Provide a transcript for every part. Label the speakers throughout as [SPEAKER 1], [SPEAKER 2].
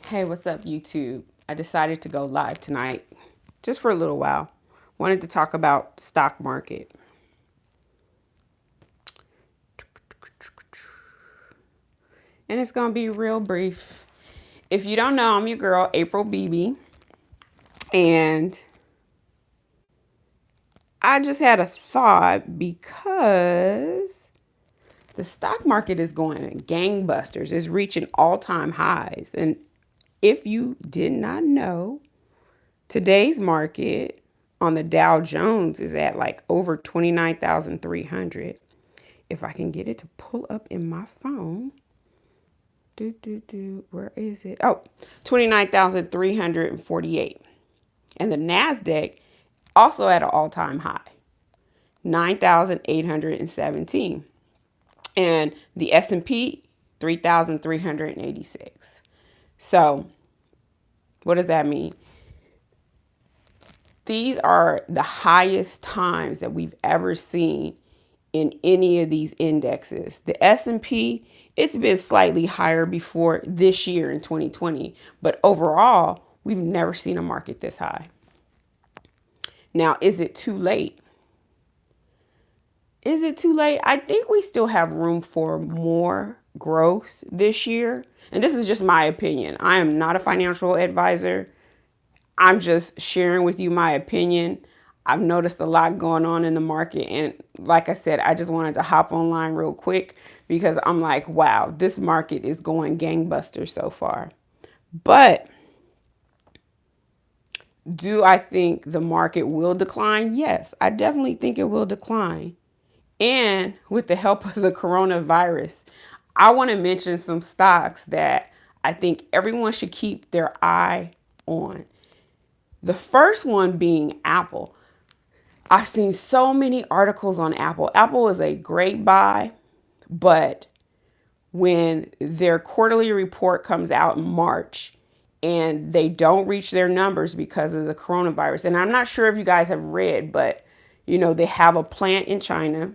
[SPEAKER 1] Hey, what's up, YouTube? I decided to go live tonight just for a little while. Wanted to talk about stock market. And it's going to be real brief. If you don't know, I'm your girl, April Bebee. And I just had a thought because the stock market is going gangbusters. It's reaching all-time highs. And if you did not know, today's market on the Dow Jones is at like over 29,300. If I can get it to pull up in my phone. Where is it? Oh, 29,348. And the NASDAQ also at an all-time high, 9,817. And the S&P, 3,386. So what does that mean? These are the highest times that we've ever seen in any of these indexes. The S&P, it's been slightly higher before this year in 2020, but overall, we've never seen a market this high. Now, is it too late? Is it too late? I think we still have room for more growth this year. And this is just my opinion. I am not a financial advisor. I'm just sharing with you my opinion. I've noticed a lot going on in the market. And like I said, I just wanted to hop online real quick because I'm like, wow, this market is going gangbusters so far. But do I think the market will decline? Yes, I definitely think it will decline. And with the help of the coronavirus, I want to mention some stocks that I think everyone should keep their eye on. The first one being Apple. I've seen so many articles on Apple. Apple is a great buy, but when their quarterly report comes out in March and they don't reach their numbers because of the coronavirus, and I'm not sure if you guys have read, but they have a plant in China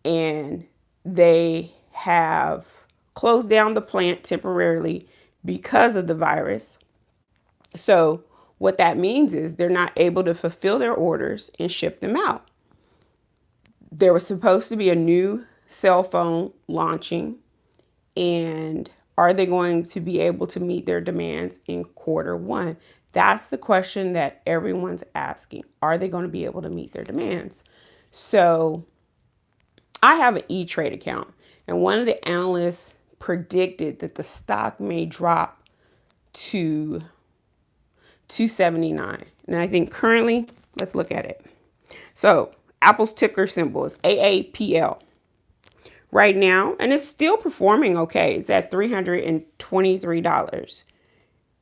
[SPEAKER 1] and they have closed down the plant temporarily because of the virus. So what that means is they're not able to fulfill their orders and ship them out. There was supposed to be a new cell phone launching, and are they going to be able to meet their demands in quarter 1? That's the question that everyone's asking. Are they going to be able to meet their demands? So I have an E-Trade account, and one of the analysts predicted that the stock may drop to 279. And I think currently, let's look at it. So Apple's ticker symbol is AAPL right now, and it's still performing okay. It's at $323.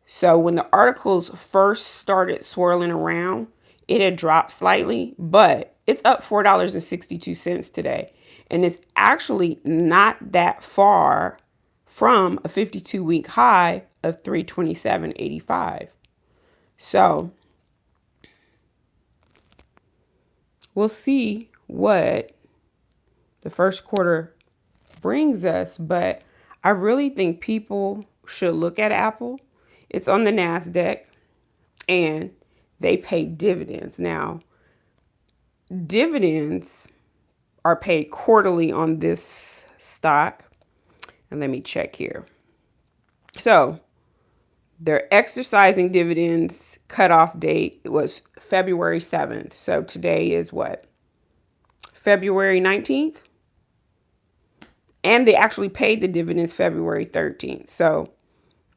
[SPEAKER 1] So when the articles first started swirling around, it had dropped slightly, but it's up $4.62 today. And it's actually not that far from a 52-week high of 327.85. So we'll see what the first quarter brings us, but I really think people should look at Apple. It's on the NASDAQ and they pay dividends. Now, dividends are paid quarterly on this stock. And let me check here. So their exercising dividends cutoff date was February 7th. So today is what? February 19th? And they actually paid the dividends February 13th. So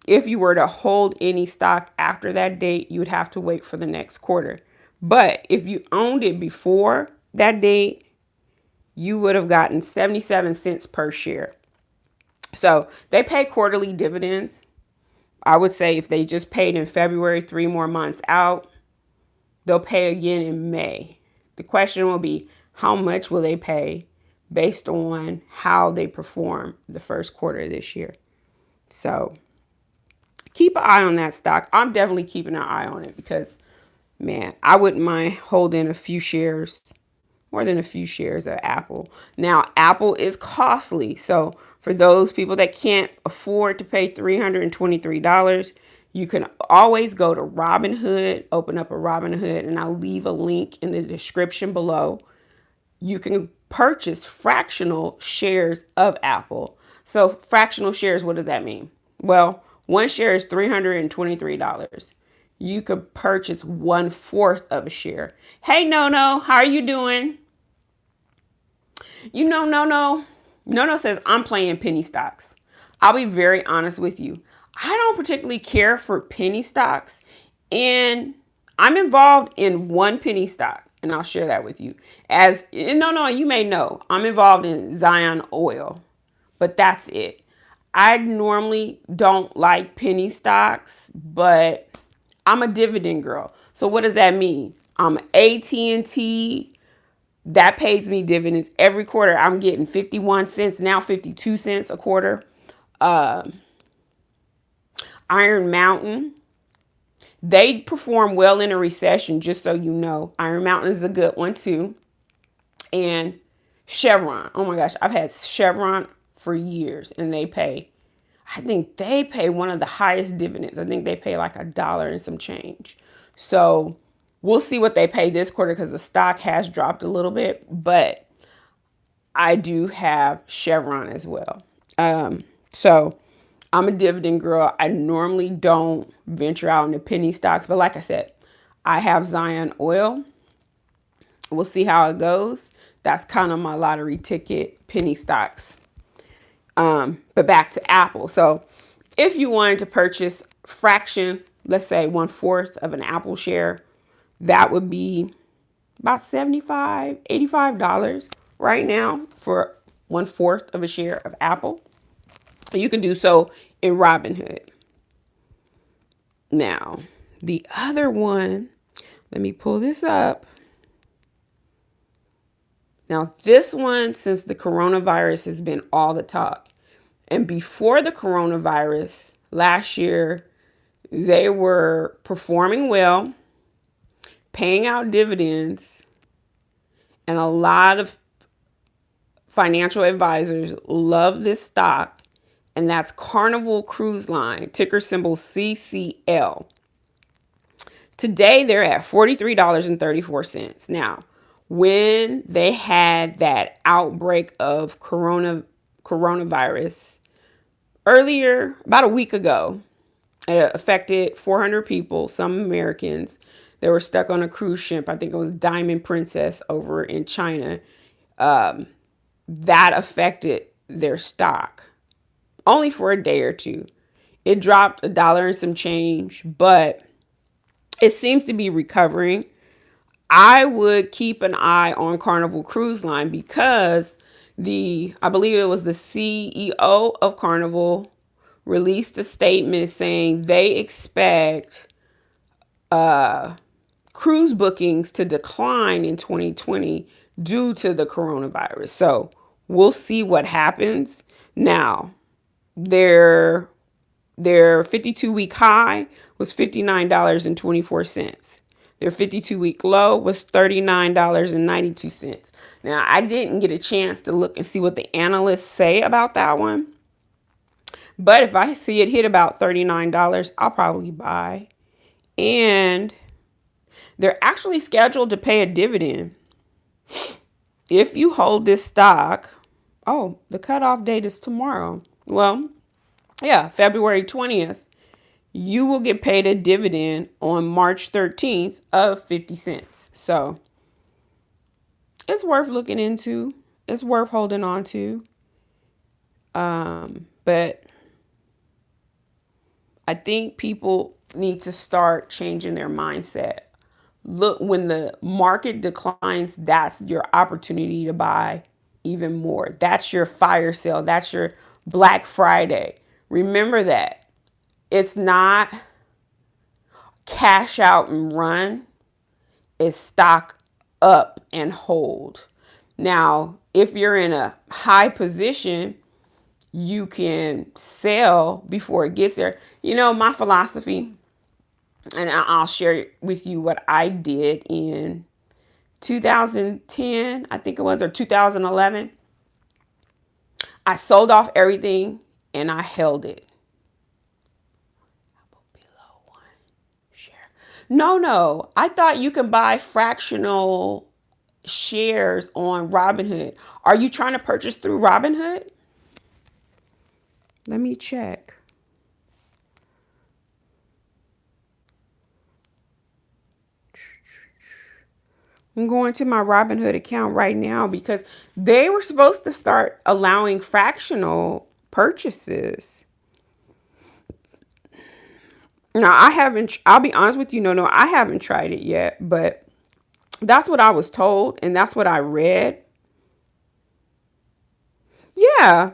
[SPEAKER 1] if you were to hold any stock after that date, you would have to wait for the next quarter. But if you owned it before that date, you would have gotten 77 cents per share. So they pay quarterly dividends. I would say if they just paid in February, 3 more months out, they'll pay again in May. The question will be, how much will they pay based on how they perform the first quarter of this year? So keep an eye on that stock. I'm definitely keeping an eye on it because, man, I wouldn't mind holding a few shares, more than a few shares of Apple. Now, Apple is costly. So for those people that can't afford to pay $323, you can always go to Robinhood, open up a Robinhood, and I'll leave a link in the description below. You can purchase fractional shares of Apple. So fractional shares, what does that mean? Well, one share is $323. You could purchase 1/4 of a share. Hey, No, how are you doing? You know, No says, I'm playing penny stocks. I'll be very honest with you. I don't particularly care for penny stocks. And I'm involved in one penny stock. And I'll share that with you. As No, you may know, I'm involved in Zion Oil. But that's it. I normally don't like penny stocks, but I'm a dividend girl. So what does that mean? I'm AT&T. That pays me dividends every quarter. I'm getting 51 cents, now 52 cents a quarter. Iron Mountain, they perform well in a recession, just so you know. Iron Mountain is a good one too. And Chevron. Oh my gosh, I've had Chevron for years and I think they pay one of the highest dividends. I think they pay like $1 and some change. So we'll see what they pay this quarter because the stock has dropped a little bit, but I do have Chevron as well. So I'm a dividend girl. I normally don't venture out into penny stocks, but like I said, I have Zion Oil. We'll see how it goes. That's kind of my lottery ticket, penny stocks. But back to Apple. So if you wanted to purchase fraction, let's say 1/4 of an Apple share, that would be about $75, $85 right now for 1/4 of a share of Apple. You can do so in Robinhood. Now, the other one, let me pull this up. Now, this one, since the coronavirus has been all the talk, and before the coronavirus, last year, they were performing well, paying out dividends, and a lot of financial advisors love this stock, and that's Carnival Cruise Line, ticker symbol CCL. Today, they're at $43.34. Now, when they had that outbreak of coronavirus earlier, about a week ago, it affected 400 people, some Americans. They were stuck on a cruise ship. I think it was Diamond Princess over in China. That affected their stock only for a day or two. It dropped $1 and some change, but it seems to be recovering. I would keep an eye on Carnival Cruise Line because I believe it was the CEO of Carnival released a statement saying they expect cruise bookings to decline in 2020 due to the coronavirus. So we'll see what happens. Now, their 52-week high was $59.24. Their 52-week low was $39.92. Now, I didn't get a chance to look and see what the analysts say about that one. But if I see it hit about $39, I'll probably buy. And they're actually scheduled to pay a dividend. If you hold this stock, the cutoff date is tomorrow. Well, yeah, February 20th. You will get paid a dividend on March 13th of 50 cents. So it's worth looking into. It's worth holding on to. But I think people need to start changing their mindset. Look, when the market declines, that's your opportunity to buy even more. That's your fire sale. That's your Black Friday. Remember that. It's not cash out and run. It's stock up and hold. Now, if you're in a high position, you can sell before it gets there. You know, my philosophy, and I'll share with you what I did in 2010, I think it was, or 2011. I sold off everything and I held it. Below one share. No. I thought you can buy fractional shares on Robinhood. Are you trying to purchase through Robinhood? Let me check. I'm going to my Robinhood account right now because they were supposed to start allowing fractional purchases. Now, I haven't, I'll be honest with you, no, I haven't tried it yet, but that's what I was told and that's what I read. Yeah.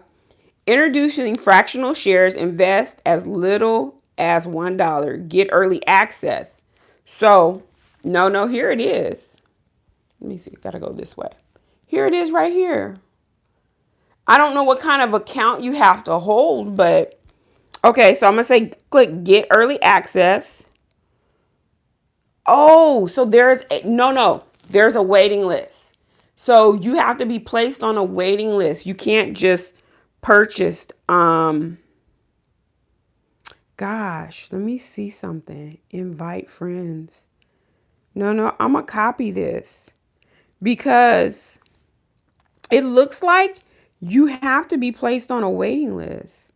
[SPEAKER 1] Introducing fractional shares, invest as little as $1. Get early access. So, no, here it is. Let me see. Gotta go this way. Here it is right here. I don't know what kind of account you have to hold, but okay, so I'm gonna say click get early access. Oh, so there's a no, there's a waiting list. So you have to be placed on a waiting list. You can't just purchase. Gosh, let me see something. Invite friends. No, I'm gonna copy this because it looks like you have to be placed on a waiting list.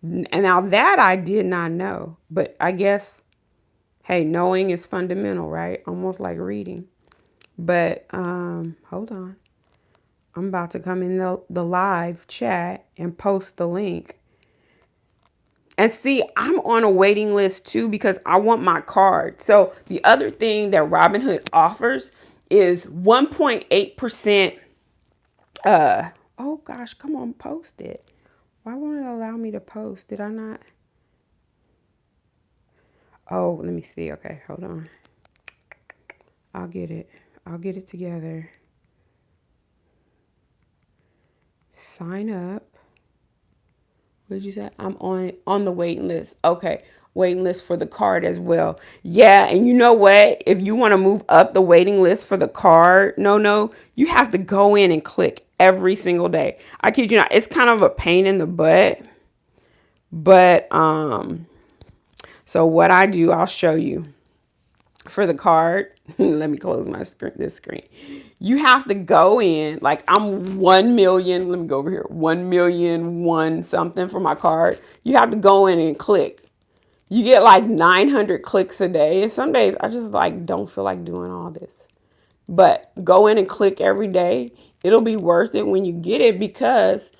[SPEAKER 1] And now that I did not know, but I guess, hey, knowing is fundamental, right? Almost like reading. But hold on. I'm about to come in the live chat and post the link. And see, I'm on a waiting list too because I want my card. So the other thing that Robinhood offers is 1.8%. Oh gosh, come on, post it. Why won't it allow me to post? Did I not? Oh, let me see. Okay, hold on. I'll get it. I'll get it together. Sign up. What did you say? I'm on the waiting list. Okay. Waiting list for the card as well. Yeah, and you know what? If you want to move up the waiting list for the card, no, you have to go in and click every single day. I kid you not. It's kind of a pain in the butt. But so what I do, I'll show you. For the card, let me close my screen, this screen. You have to go in, like I'm 1 million, let me go over here, 1,000,001 something for my card. You have to go in and click. You get like 900 clicks a day. And some days I just like don't feel like doing all this. But go in and click every day. It'll be worth it when you get it because,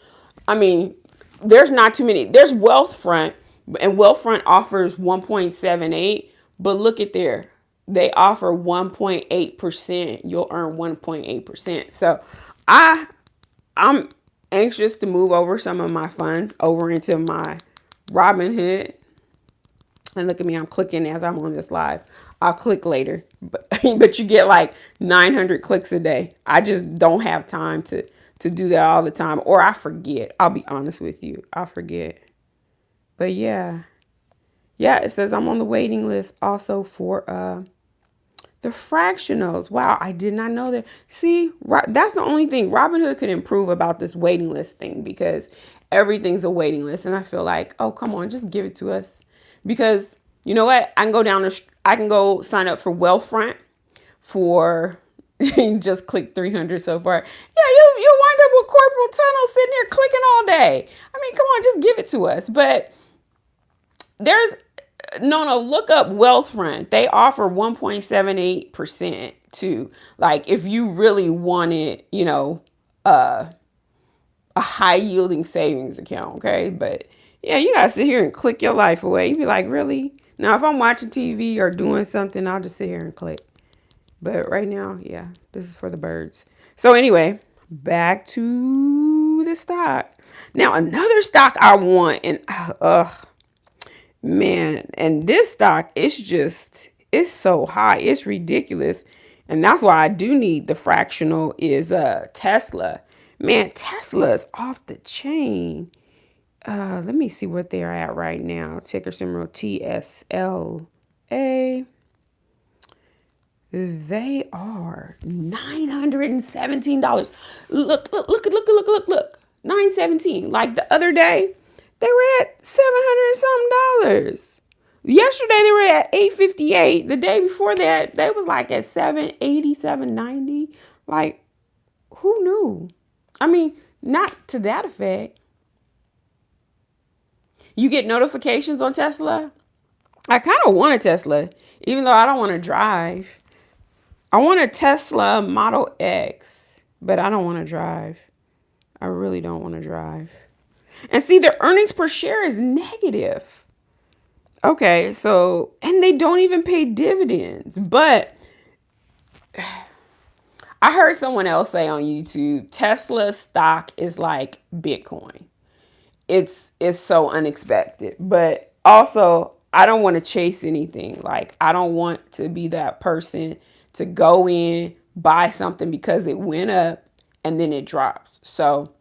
[SPEAKER 1] I mean, there's not too many. There's Wealthfront, and Wealthfront offers 1.78. But look at there. They offer 1.8%. You'll earn 1.8%. So I'm anxious to move over some of my funds over into my Robinhood. And look at me, I'm clicking as I'm on this live. I'll click later, but you get like 900 clicks a day. I just don't have time to do that all the time, or I forget. I'll be honest with you, I forget. But yeah, it says I'm on the waiting list also for the fractionals. Wow, I did not know that. See, that's the only thing Robinhood could improve about this waiting list thing because everything's a waiting list, and I feel like, oh come on, just give it to us. Because you know what? I can go sign up for Wealthfront for just click 300 so far. Yeah, you'll wind up with Corporal Tunnel sitting here clicking all day. I mean, come on, just give it to us. But there's no, look up Wealthfront. They offer 1.78% too. Like if you really wanted, a high yielding savings account, okay? But yeah, you gotta sit here and click your life away. You be like, really? Now, if I'm watching TV or doing something, I'll just sit here and click. But right now, yeah, this is for the birds. So anyway, back to the stock. Now, another stock I want, and man, and this stock is just, it's so high. It's ridiculous. And that's why I do need the fractional is Tesla. Man, Tesla is off the chain. Let me see what they're at right now. Ticker symbol TSLA. They are $917. Look. 917. Like the other day, they were at 700 and something dollars. Yesterday they were at 858. The day before that, they was like at 780, 790. Like, who knew? I mean, not to that effect. You get notifications on Tesla. I kind of want a Tesla, even though I don't want to drive. I want a Tesla Model X, but I don't want to drive. I really don't want to drive. And see, their earnings per share is negative. Okay, so, and they don't even pay dividends. But I heard someone else say on YouTube, Tesla stock is like Bitcoin. It's so unexpected. But also, I don't want to chase anything. Like, I don't want to be that person to go in, buy something because it went up and then it drops. So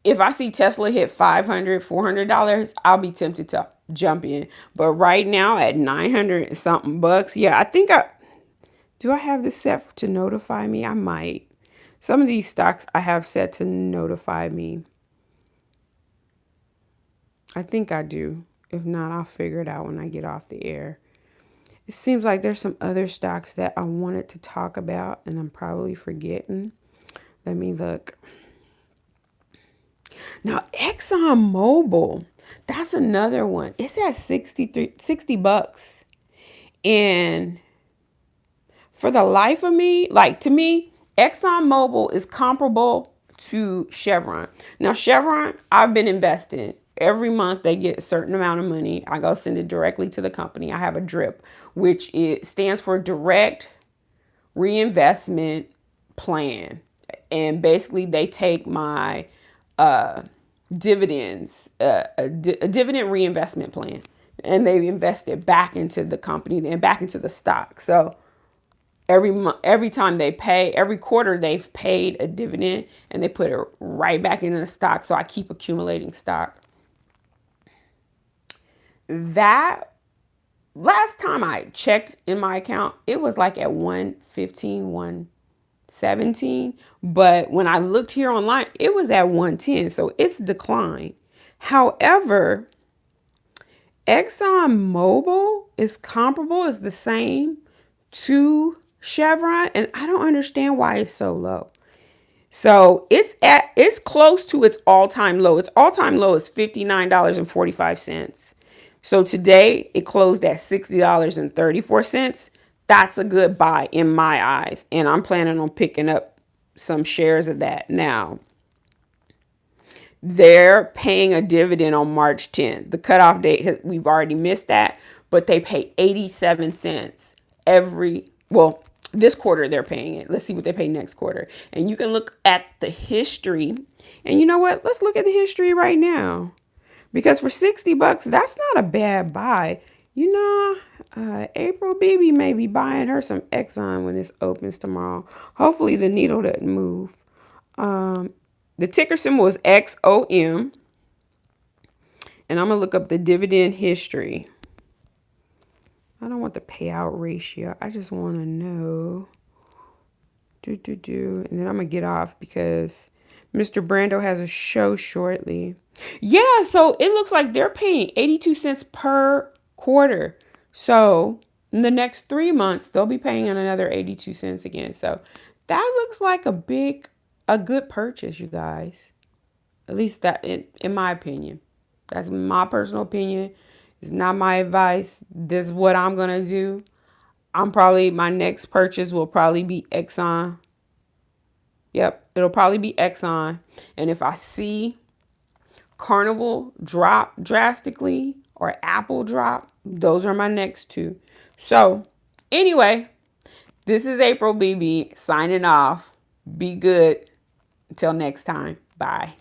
[SPEAKER 1] if I see Tesla hit $500, $400, I'll be tempted to jump in. But right now at 900 something bucks, yeah, do I have this set to notify me? I might. Some of these stocks I have set to notify me. I think I do. If not, I'll figure it out when I get off the air. It seems like there's some other stocks that I wanted to talk about and I'm probably forgetting. Let me look. Now, ExxonMobil, that's another one. It's at 60 bucks. And for the life of me, like to me, ExxonMobil is comparable to Chevron. Now, Chevron, I've been investing. Every month they get a certain amount of money. I go send it directly to the company. I have a DRIP, which it stands for Direct Reinvestment Plan. And basically they take my dividends, a dividend reinvestment plan, and they invest it back into the company and back into the stock. So every time they pay, every quarter they've paid a dividend and they put it right back into the stock. So I keep accumulating stock. That last time I checked in my account, it was like at 115, 117. But when I looked here online, it was at 110. So it's declined. However, ExxonMobil is comparable, is the same to Chevron, and I don't understand why it's so low. So it's close to its all-time low. Its all-time low is $59.45. So today it closed at $60.34. That's a good buy in my eyes, and I'm planning on picking up some shares of that now. They're paying a dividend on March 10th. The cutoff date, we've already missed that, but they pay 87 cents this quarter they're paying it. Let's see what they pay next quarter. And you can look at the history. And you know what? Let's look at the history right now. Because for 60 bucks, that's not a bad buy. You know, April Bebee may be buying her some Exxon when this opens tomorrow. Hopefully the needle doesn't move. The ticker symbol is XOM. And I'm going to look up the dividend history. I don't want the payout ratio. I just want to know. And then I'm going to get off because Mr. Brando has a show shortly. Yeah, so it looks like they're paying 82 cents per quarter. So in the next 3 months, they'll be paying another 82 cents again. So that looks like a good purchase, you guys. At least that in my opinion. That's my personal opinion. It's not my advice. This is what I'm going to do. My next purchase will probably be Exxon. Yep, it'll probably be Exxon. And if I see Carnival drop drastically or Apple drop, those are my next two. So anyway, this is April Bebee signing off. Be good. Until next time. Bye.